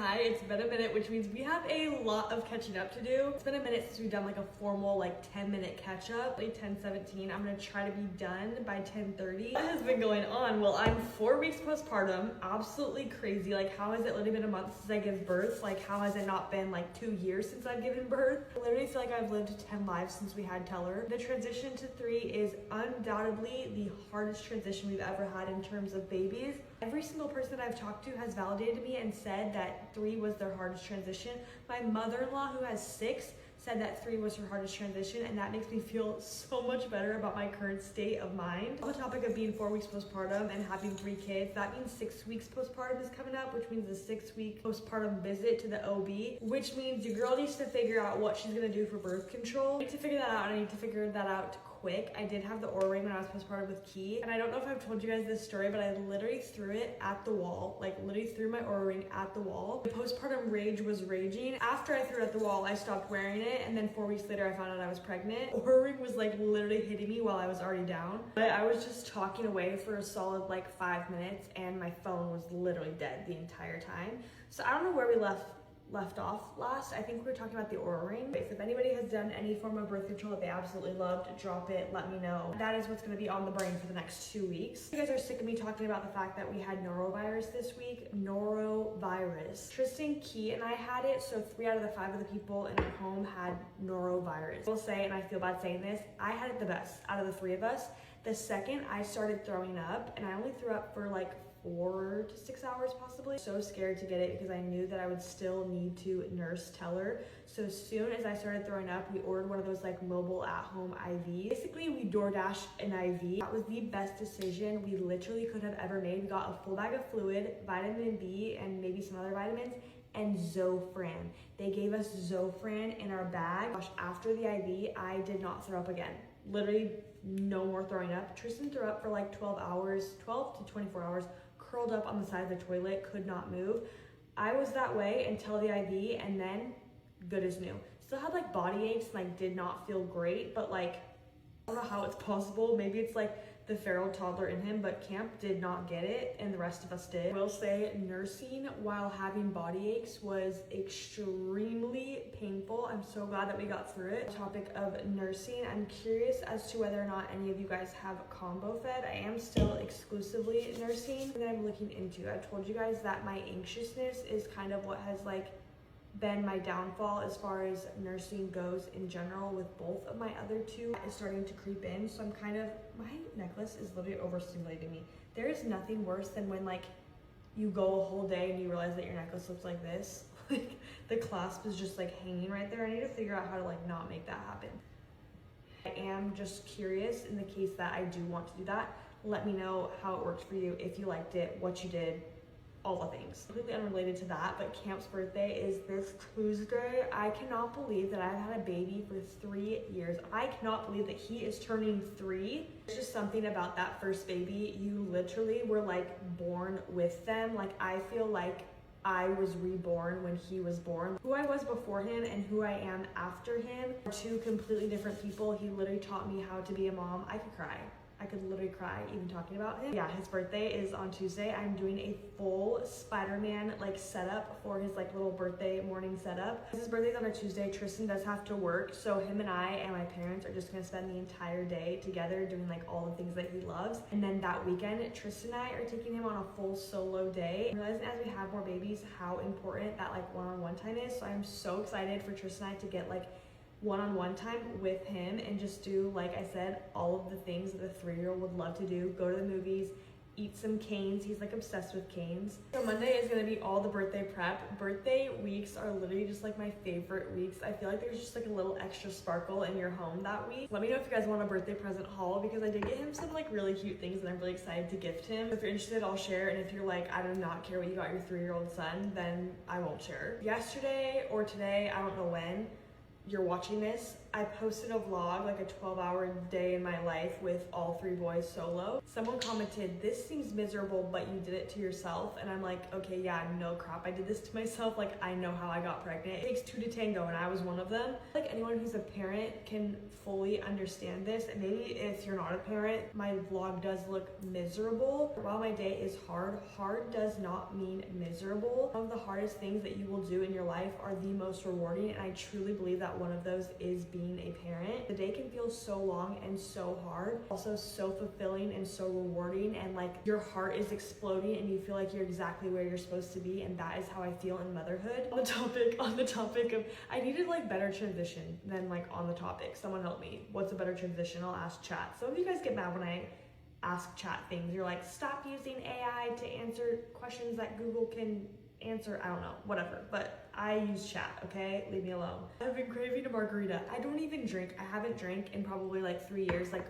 Hi, it's been a minute, which means we have a lot of catching up to do. It's been a minute since we've done like a formal 10-minute catch up. Like 10:17, I'm gonna try to be done by 10:30. What has been going on? Well, I'm 4 weeks postpartum, absolutely crazy. Like, how has it literally been a month since I gave birth? Like, how has it not been like 2 years since I've given birth? I literally feel like I've lived 10 lives since we had Teller. The transition to 3 is undoubtedly the hardest transition we've ever had in terms of babies. Every single person I've talked to has validated me and said that 3 was their hardest transition. My mother-in-law, who has 6, said that 3 was her hardest transition, and that makes me feel so much better about my current state of mind. On the topic of being 4 weeks postpartum and having 3 kids, that means 6 weeks postpartum is coming up, which means a 6-week postpartum visit to the OB, which means your girl needs to figure out what she's gonna do for birth control. I need to figure that out, and I need to figure that out quick. I did have the oura ring when I was postpartum with Key, and I don't know if I've told you guys this story, but I literally threw it at the wall, like literally threw my oura ring at the wall. The postpartum rage was raging. After I threw it at the wall, I stopped wearing it, and then 4 weeks later I found out I was pregnant. Oura ring was like literally hitting me while I was already down, but I was just talking away for a solid 5 minutes, and my phone was literally dead the entire time. So I don't know where we left off last. I think we were talking about the oura ring. If anybody has done any form of birth control that they absolutely loved, drop it, let me know. That is what's going to be on the brain for the next 2 weeks. You guys are sick of me talking about the fact that we had norovirus this week. Norovirus. Tristan, Key, and I had it, so 3 out of the 5 of the people in our home had norovirus. I will say, and I feel bad saying this, I had it the best out of the 3 of us. The second I started throwing up, and I only threw up for 4 to 6 hours possibly. So scared to get it because I knew that I would still need to nurse Teller. So as soon as I started throwing up, we ordered one of those mobile at-home IVs. Basically, we DoorDashed an IV. That was the best decision we literally could have ever made. We got a full bag of fluid, vitamin B, and maybe some other vitamins, and Zofran. They gave us Zofran in our bag. Gosh, after the IV, I did not throw up again. Literally no more throwing up. Tristan threw up for 12 to 24 hours, curled up on the side of the toilet, could not move. I was that way until the IV, and then good as new. Still had body aches and did not feel great, but I don't know how it's possible. Maybe it's the feral toddler in him, but Camp did not get it and the rest of us did. I will say nursing while having body aches was extremely painful. I'm so glad that we got through it. Topic of nursing, I'm curious as to whether or not any of you guys have combo fed. I am still exclusively nursing, and I'm looking into. I've told you guys that my anxiousness is kind of what has been my downfall as far as nursing goes in general. With both of my other 2 is starting to creep in, so I'm my necklace is literally overstimulating me. There is nothing worse than when you go a whole day and you realize that your necklace looks like this. The clasp is just hanging right there. I need to figure out how to not make that happen. I am just curious in the case that I do want to do that. Let me know how it worked for you, if you liked it, what you did, all the things. Completely unrelated to that, but Camp's birthday is this Tuesday. I cannot believe that I've had a baby for 3 years. I cannot believe that he is turning 3. There's just something about that first baby. You literally were born with them. I feel like I was reborn when he was born. Who I was before him and who I am after him are 2 completely different people. He literally taught me how to be a mom. I could cry. I could literally cry even talking about him. Yeah, his birthday is on Tuesday. I'm doing a full Spider-Man setup for his little birthday morning setup. His birthday's on a Tuesday. Tristan does have to work, so him and I and my parents are just gonna spend the entire day together doing all the things that he loves. And then that weekend, Tristan and I are taking him on a full solo day. I'm realizing as we have more babies how important that one-on-one time is. So I'm so excited for Tristan and I to get one-on-one time with him and just do, like I said, all of the things that a 3-year-old would love to do. Go to the movies, eat some canes. He's obsessed with canes. So Monday is gonna be all the birthday prep. Birthday weeks are literally just my favorite weeks. I feel like there's just a little extra sparkle in your home that week. Let me know if you guys want a birthday present haul, because I did get him some really cute things that I'm really excited to gift him. If you're interested, I'll share, and if you're I do not care what you got your 3-year-old son, then I won't share. Yesterday or today, I don't know when, you're watching this, I posted a vlog, like a 12-hour day in my life with all 3 boys solo. Someone commented, this seems miserable, but you did it to yourself. And I'm like, okay, yeah, no crap, I did this to myself. Like, I know how I got pregnant. It takes 2 to tango, and I was one of them. Like, anyone who's a parent can fully understand this. And maybe if you're not a parent, my vlog does look miserable. While my day is hard, hard does not mean miserable. One of the hardest things that you will do in your life are the most rewarding, and I truly believe that one of those is being a parent. The day can feel so long and so hard, also so fulfilling and so rewarding, and like your heart is exploding and you feel like you're exactly where you're supposed to be, and that is how I feel in motherhood. On the topic of, I needed like better transition than like on the topic. Someone help me. What's a better transition? I'll ask chat. Some of you guys get mad when I ask chat things. You're like, stop using AI to answer questions that Google can answer. I don't know, whatever, but I use chat, okay? Leave me alone. I've been craving a margarita. I don't even drink. I haven't drank in probably like 3 years, like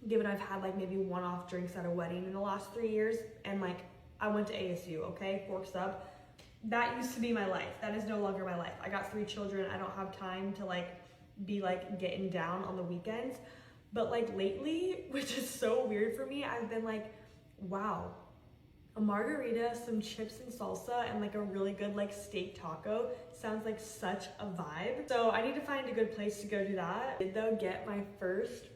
given I've had like maybe one-off drinks at a wedding in the last 3 years, and like I went to ASU, okay? Forks up. That used to be my life. That is no longer my life. I got 3 children. I don't have time to like be like getting down on the weekends. But like lately, which is so weird for me, I've been like, wow, a margarita, some chips and salsa, and like a really good like steak taco sounds like such a vibe. So I need to find a good place to go do that. I did though get my first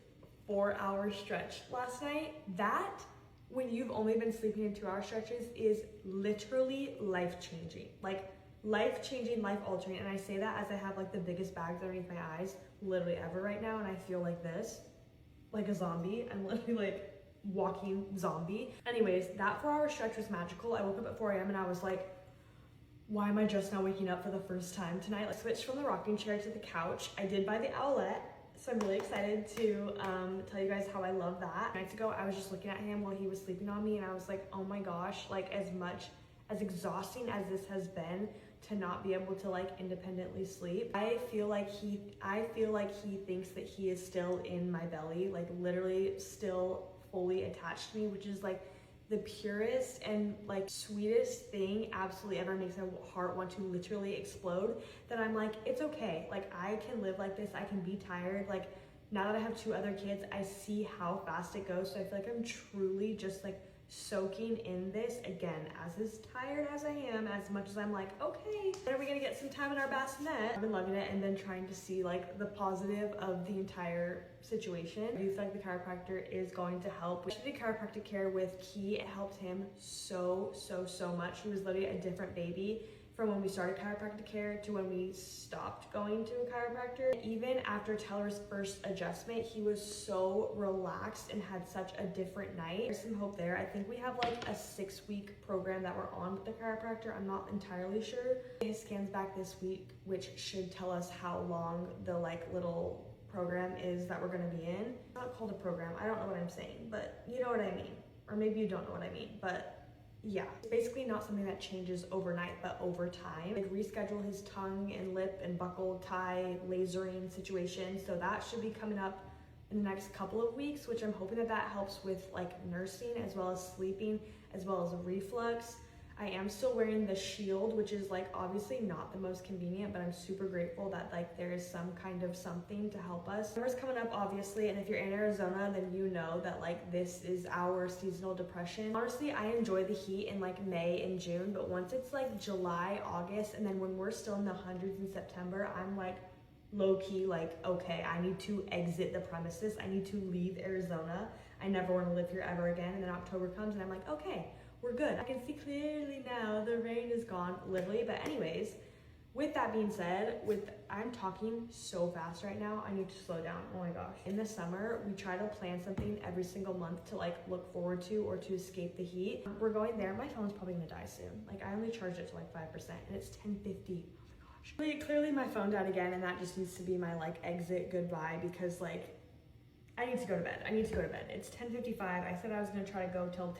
4-hour stretch last night. That, when you've only been sleeping in 2-hour stretches, is literally life-changing. Like life-changing, life-altering. And I say that as I have like the biggest bags underneath my eyes literally ever right now, and I feel like this, like a zombie. I'm literally like walking zombie. Anyways, that 4-hour stretch was magical. I woke up at 4 a.m. and I was like, why am I just now waking up for the first time tonight? I switched from the rocking chair to the couch. I did buy the owlet, so I'm really excited to tell you guys how I love that. Nights ago, I was just looking at him while he was sleeping on me, and I was like, oh my gosh, like as exhausting as this has been to not be able to like independently sleep, I feel like he thinks that he is still in my belly, like literally still fully attached to me, which is like the purest and like sweetest thing absolutely ever. Makes my heart want to literally explode, that I'm like, it's okay, like I can live like this, I can be tired. Like now that I have 2 other kids, I see how fast it goes, so I feel like I'm truly just like soaking in this again, as tired as I am, as much as I'm like, okay, when are we gonna get some time in our bassinet? I've been loving it, and then trying to see like the positive of the entire situation. I do feel like the chiropractor is going to help. We did chiropractic care with Key. It helped him so much. He was literally a different baby from when we started chiropractic care to when we stopped going to a chiropractor. Even after Taylor's first adjustment, he was so relaxed and had such a different night. There's some hope there. I think we have like a 6-week program that we're on with the chiropractor. I'm not entirely sure. His scan's back this week, which should tell us how long the like little program is that we're gonna be in. It's not called a program. I don't know what I'm saying, but you know what I mean. Or maybe you don't know what I mean, but yeah, it's basically not something that changes overnight, but over time. Like reschedule his tongue and lip and buckle tie lasering situation. So that should be coming up in the next couple of weeks, which I'm hoping that helps with like nursing as well as sleeping, as well as reflux. I am still wearing the shield, which is like obviously not the most convenient, but I'm super grateful that like there is some kind of something to help us. Summer's coming up obviously, and if you're in Arizona, then you know that like this is our seasonal depression. Honestly, I enjoy the heat in like May and June, but once it's like July, August, and then when we're still in the hundreds in September, I'm like low-key like, okay, I need to exit the premises. I need to leave Arizona. I never want to live here ever again. And then October comes and I'm like, okay, we're good. I can see clearly now, the rain is gone, literally. But anyways, with that being said, I'm talking so fast right now, I need to slow down. Oh my gosh. In the summer, we try to plan something every single month to like look forward to or to escape the heat. We're going there. My phone's probably gonna die soon. Like I only charged it to like 5% and it's 10:50. Oh my gosh. Clearly my phone died again, and that just needs to be my like exit goodbye, because like I need to go to bed. It's 10:55. I said I was gonna try to go till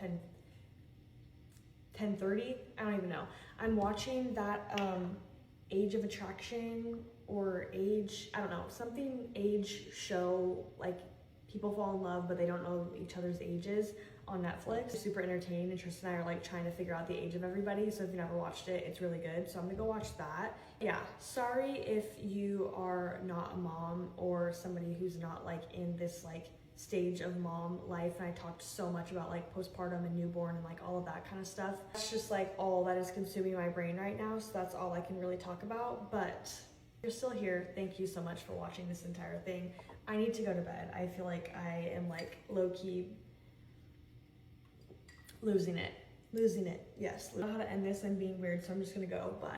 10:30. I don't even know. I'm watching that Age of Attraction or I don't know, something age show, like people fall in love but they don't know each other's ages on Netflix. Super entertaining, and Tristan and I are like trying to figure out the age of everybody, so if you never watched it, it's really good. So I'm gonna go watch that. Yeah, sorry if you are not a mom or somebody who's not like in this like stage of mom life, and I talked so much about like postpartum and newborn and like all of that kind of stuff. That's just like all that is consuming my brain right now, so that's all I can really talk about. But if you're still here, thank you so much for watching this entire thing. I need to go to bed. I feel like I am like low-key losing it. Yes, I don't know how to end this. I'm being weird, so I'm just gonna go. Bye.